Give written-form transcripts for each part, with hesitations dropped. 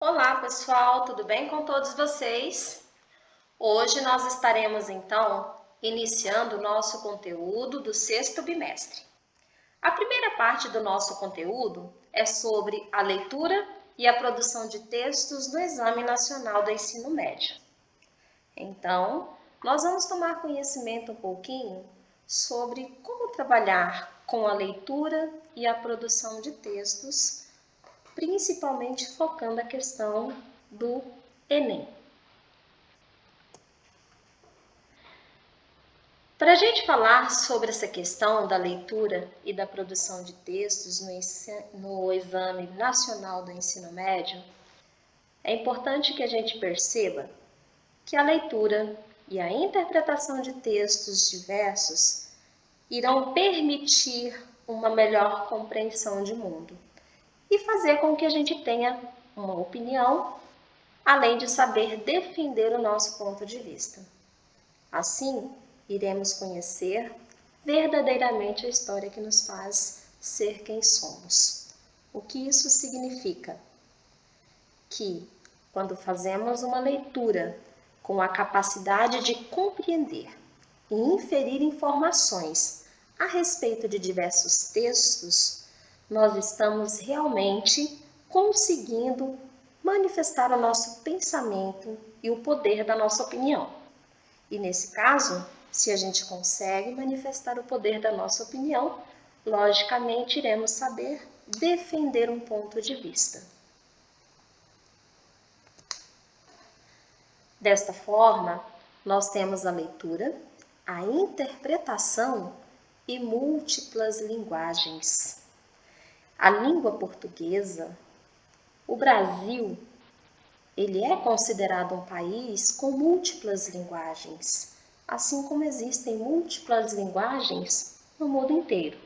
Olá pessoal, tudo bem com todos vocês? Hoje nós estaremos então iniciando o nosso conteúdo do sexto bimestre. A primeira parte do nosso conteúdo é sobre a leitura e a produção de textos no Exame Nacional do Ensino Médio. Então, nós vamos tomar conhecimento um pouquinho sobre como trabalhar com a leitura e a produção de textos, principalmente focando a questão do Enem. Para a gente falar sobre essa questão da leitura e da produção de textos no Exame Nacional do Ensino Médio, é importante que a gente perceba que a leitura e a interpretação de textos diversos irão permitir uma melhor compreensão de mundo e fazer com que a gente tenha uma opinião, além de saber defender o nosso ponto de vista. Assim, iremos conhecer verdadeiramente a história que nos faz ser quem somos. O que isso significa? Que quando fazemos uma leitura com a capacidade de compreender e inferir informações a respeito de diversos textos, nós estamos realmente conseguindo manifestar o nosso pensamento e o poder da nossa opinião. E nesse caso, se a gente consegue manifestar o poder da nossa opinião, logicamente iremos saber defender um ponto de vista. Desta forma, nós temos a leitura, a interpretação e múltiplas linguagens. A língua portuguesa, o Brasil, ele é considerado um país com múltiplas linguagens, assim como existem múltiplas linguagens no mundo inteiro.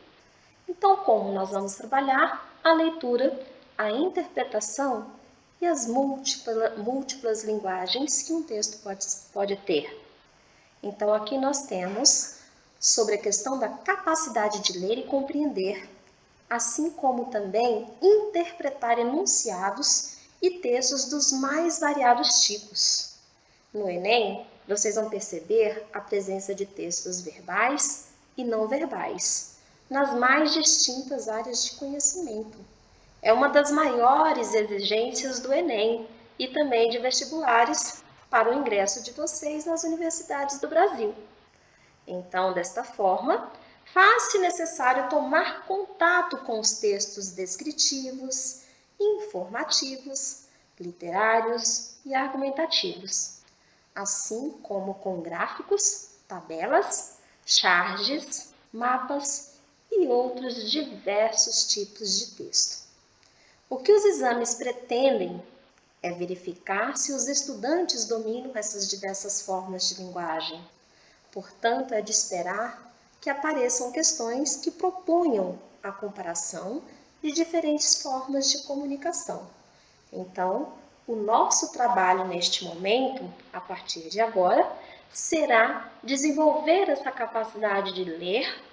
Então, como nós vamos trabalhar a leitura, a interpretação e as múltiplas linguagens que um texto pode ter? Então, aqui nós temos sobre a questão da capacidade de ler e compreender, assim como também interpretar enunciados e textos dos mais variados tipos. No Enem, vocês vão perceber a presença de textos verbais e não verbais, nas mais distintas áreas de conhecimento. É uma das maiores exigências do Enem e também de vestibulares para o ingresso de vocês nas universidades do Brasil. Então, desta forma, faz-se necessário tomar contato com os textos descritivos, informativos, literários e argumentativos, assim como com gráficos, tabelas, charges, mapas e outros diversos tipos de texto. O que os exames pretendem é verificar se os estudantes dominam essas diversas formas de linguagem. Portanto, é de esperar que apareçam questões que proponham a comparação de diferentes formas de comunicação. Então, o nosso trabalho neste momento, a partir de agora, será desenvolver essa capacidade de ler,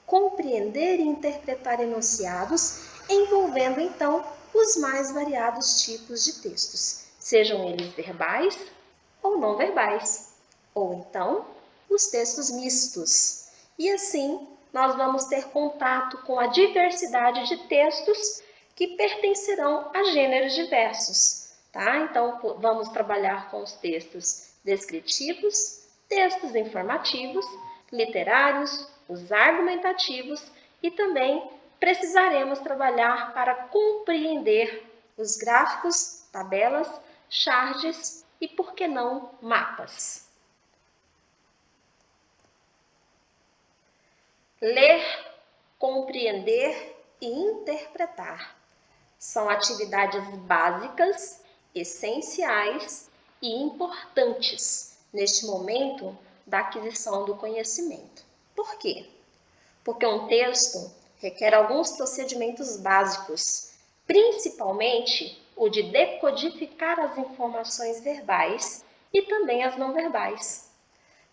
compreender e interpretar enunciados, envolvendo então os mais variados tipos de textos, sejam eles verbais ou não verbais, ou então os textos mistos. E assim, nós vamos ter contato com a diversidade de textos que pertencerão a gêneros diversos, tá? Então, vamos trabalhar com os textos descritivos, textos informativos, literários, os argumentativos e também precisaremos trabalhar para compreender os gráficos, tabelas, charges e, por que não, mapas. Ler, compreender e interpretar são atividades básicas, essenciais e importantes neste momento da aquisição do conhecimento. Por quê? Porque um texto requer alguns procedimentos básicos, principalmente o de decodificar as informações verbais e também as não verbais,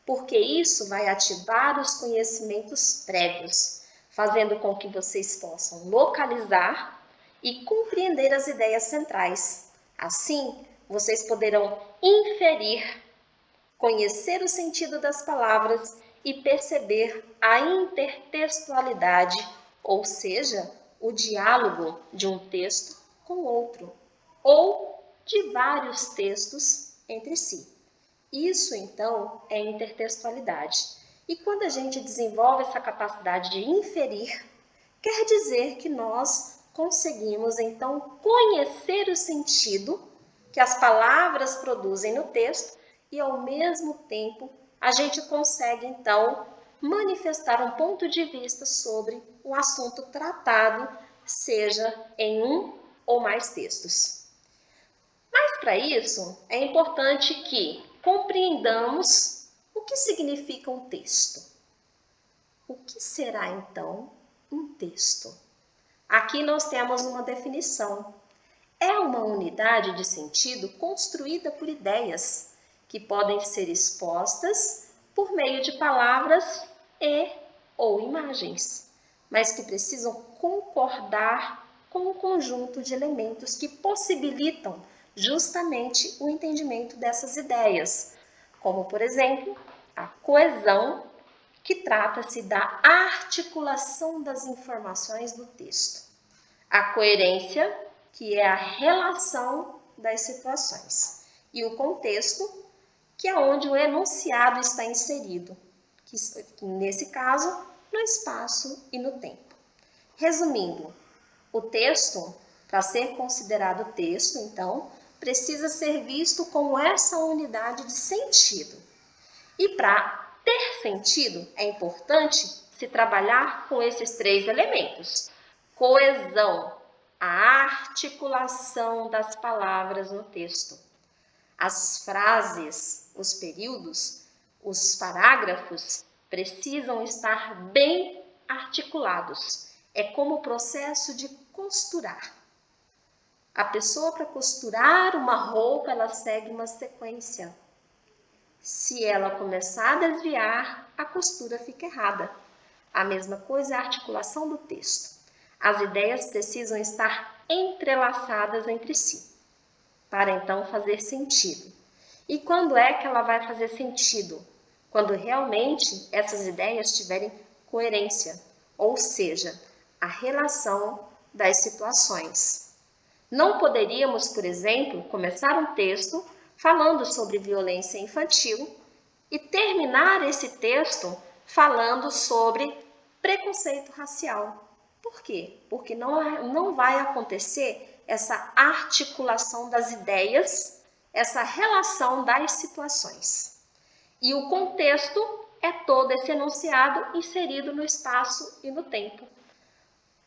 porque isso vai ativar os conhecimentos prévios, fazendo com que vocês possam localizar e compreender as ideias centrais, Assim, vocês poderão inferir, conhecer o sentido das palavras e perceber a intertextualidade, ou seja, o diálogo de um texto com outro, ou de vários textos entre si. Isso, então, é intertextualidade. E quando a gente desenvolve essa capacidade de inferir, quer dizer que nós conseguimos, então, conhecer o sentido que as palavras produzem no texto e, ao mesmo tempo, a gente consegue, então, manifestar um ponto de vista sobre o assunto tratado, seja em um ou mais textos. Mas, para isso, é importante que compreendamos o que significa um texto. O que será, então, um texto? Aqui nós temos uma definição. É uma unidade de sentido construída por ideias, que podem ser expostas por meio de palavras e ou imagens, mas que precisam concordar com um conjunto de elementos que possibilitam justamente o entendimento dessas ideias, como, por exemplo, a coesão, que trata-se da articulação das informações do texto. A coerência, que é a relação das situações. E o contexto, que é onde o enunciado está inserido, que nesse caso, no espaço e no tempo. Resumindo, o texto, para ser considerado texto, então, precisa ser visto como essa unidade de sentido. E para ter sentido, é importante se trabalhar com esses três elementos. Coesão, a articulação das palavras no texto. As frases, os períodos, os parágrafos precisam estar bem articulados. É como o processo de costurar. A pessoa, para costurar uma roupa, ela segue uma sequência. Se ela começar a desviar, a costura fica errada. A mesma coisa é a articulação do texto. As ideias precisam estar entrelaçadas entre si, para então fazer sentido. E quando é que ela vai fazer sentido? Quando realmente essas ideias tiverem coerência, ou seja, a relação das situações. Não poderíamos, por exemplo, começar um texto falando sobre violência infantil e terminar esse texto falando sobre preconceito racial. Por quê? Porque não vai acontecer essa articulação das ideias, essa relação das situações. E o contexto é todo esse enunciado inserido no espaço e no tempo,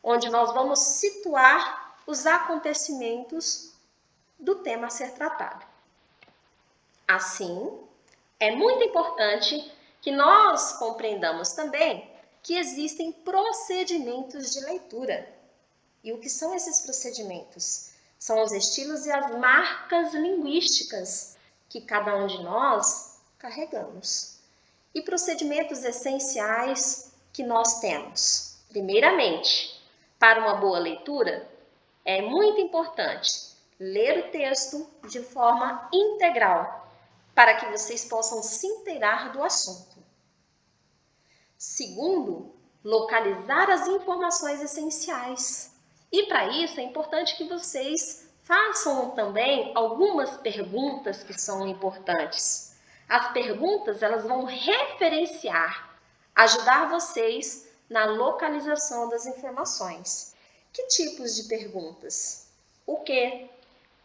onde nós vamos situar os acontecimentos do tema a ser tratado. Assim, é muito importante que nós compreendamos também que existem procedimentos de leitura. E o que são esses procedimentos? São os estilos e as marcas linguísticas que cada um de nós carregamos. E procedimentos essenciais que nós temos. Primeiramente, para uma boa leitura, é muito importante ler o texto de forma integral, para que vocês possam se inteirar do assunto. Segundo, localizar as informações essenciais. E para isso é importante que vocês façam também algumas perguntas que são importantes. As perguntas, elas vão referenciar, ajudar vocês na localização das informações. Que tipos de perguntas? O que,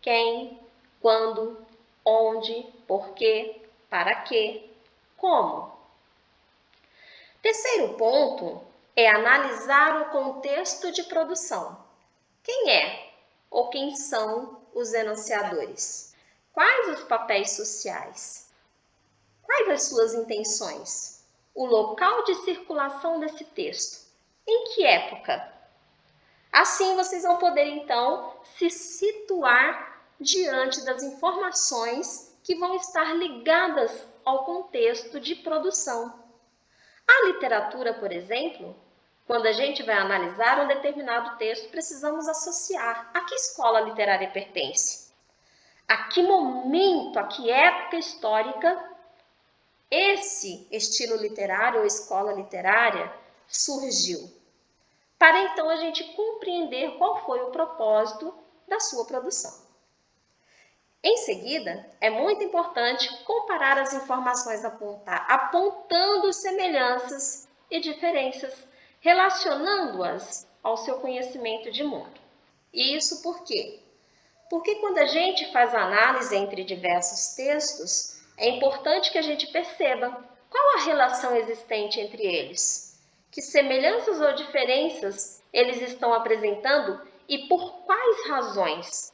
quem, quando, onde, porquê, para quê, como. Terceiro ponto é analisar o contexto de produção. Quem é ou quem são os enunciadores? Quais os papéis sociais? Quais as suas intenções? O local de circulação desse texto? Em que época? Assim vocês vão poder então se situar diante das informações que vão estar ligadas ao contexto de produção. A literatura, por exemplo, quando a gente vai analisar um determinado texto, precisamos associar a que escola literária pertence. A que momento, a que época histórica esse estilo literário ou escola literária surgiu? Para então a gente compreender qual foi o propósito da sua produção. Em seguida, é muito importante comparar as informações apontando semelhanças e diferenças, relacionando-as ao seu conhecimento de mundo. E isso por quê? Porque quando a gente faz a análise entre diversos textos, é importante que a gente perceba qual a relação existente entre eles, que semelhanças ou diferenças eles estão apresentando e por quais razões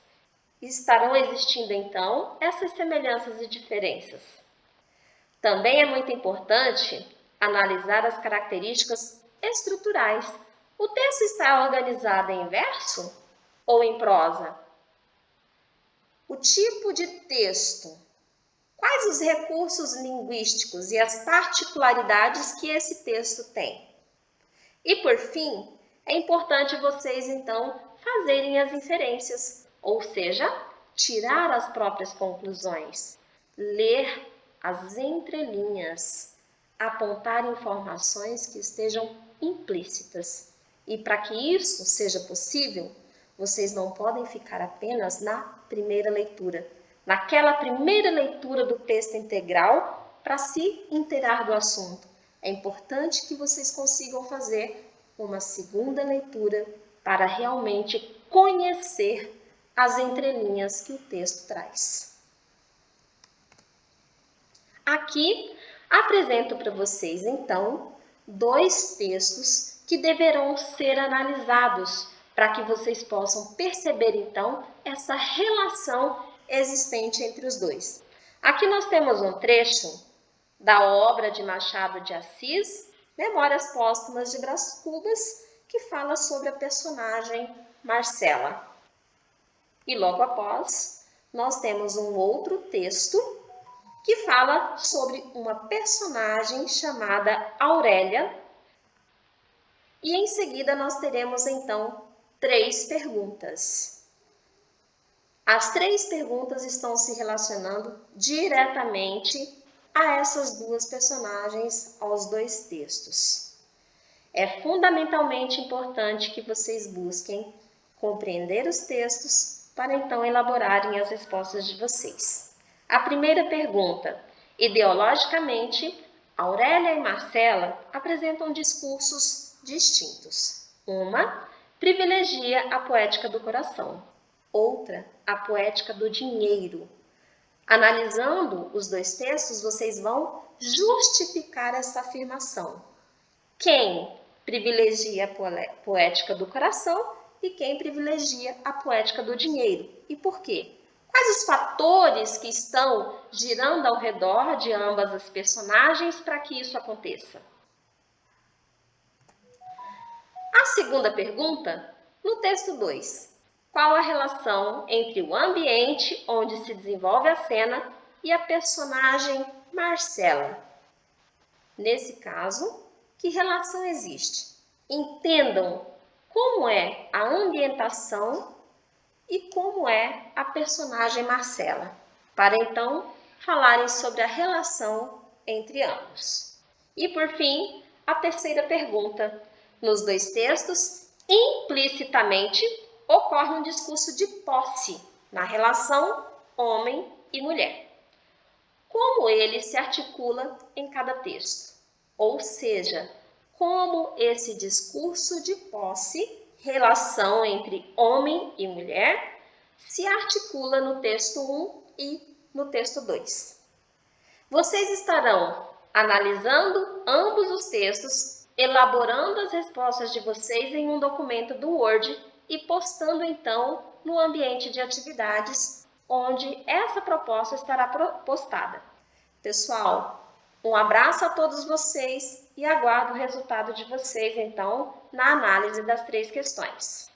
estarão existindo então essas semelhanças e diferenças. Também é muito importante analisar as características estruturais. O texto está organizado em verso ou em prosa? O tipo de texto, quais os recursos linguísticos e as particularidades que esse texto tem? E por fim, é importante vocês então fazerem as inferências, ou seja, tirar as próprias conclusões, ler as entrelinhas, apontar informações que estejam implícitas. E para que isso seja possível, vocês não podem ficar apenas na primeira leitura, naquela primeira leitura do texto integral para se inteirar do assunto. É importante que vocês consigam fazer uma segunda leitura para realmente conhecer as entrelinhas que o texto traz. Aqui apresento para vocês, então, dois textos que deverão ser analisados para que vocês possam perceber, então, essa relação existente entre os dois. Aqui nós temos um trecho da obra de Machado de Assis, Memórias Póstumas de Brás Cubas, que fala sobre a personagem Marcela. E logo após, nós temos um outro texto que fala sobre uma personagem chamada Aurélia. E em seguida nós teremos então 3 perguntas. As 3 perguntas estão se relacionando diretamente a essas duas personagens, aos 2 textos. É fundamentalmente importante que vocês busquem compreender os textos para então elaborarem as respostas de vocês. A primeira pergunta: ideologicamente, Aurélia e Marcela apresentam discursos distintos. Uma privilegia a poética do coração, outra a poética do dinheiro. Analisando os 2 textos, vocês vão justificar essa afirmação. Quem privilegia a poética do coração e quem privilegia a poética do dinheiro. E por quê? Quais os fatores que estão girando ao redor de ambas as personagens para que isso aconteça? A segunda pergunta, no texto 2. Qual a relação entre o ambiente onde se desenvolve a cena e a personagem Marcela? Nesse caso, que relação existe? Entendam como é a ambientação e como é a personagem Marcela, para então falarem sobre a relação entre ambos. E por fim, a terceira pergunta. Nos 2 textos, implicitamente, ocorre um discurso de posse na relação homem e mulher. Como ele se articula em cada texto? Ou seja, como esse discurso de posse, relação entre homem e mulher, se articula no texto 1 e no texto 2. Vocês estarão analisando ambos os textos, elaborando as respostas de vocês em um documento do Word e postando então no ambiente de atividades, onde essa proposta estará postada. Pessoal, um abraço a todos vocês e aguardo o resultado de vocês, então, na análise das 3 questões.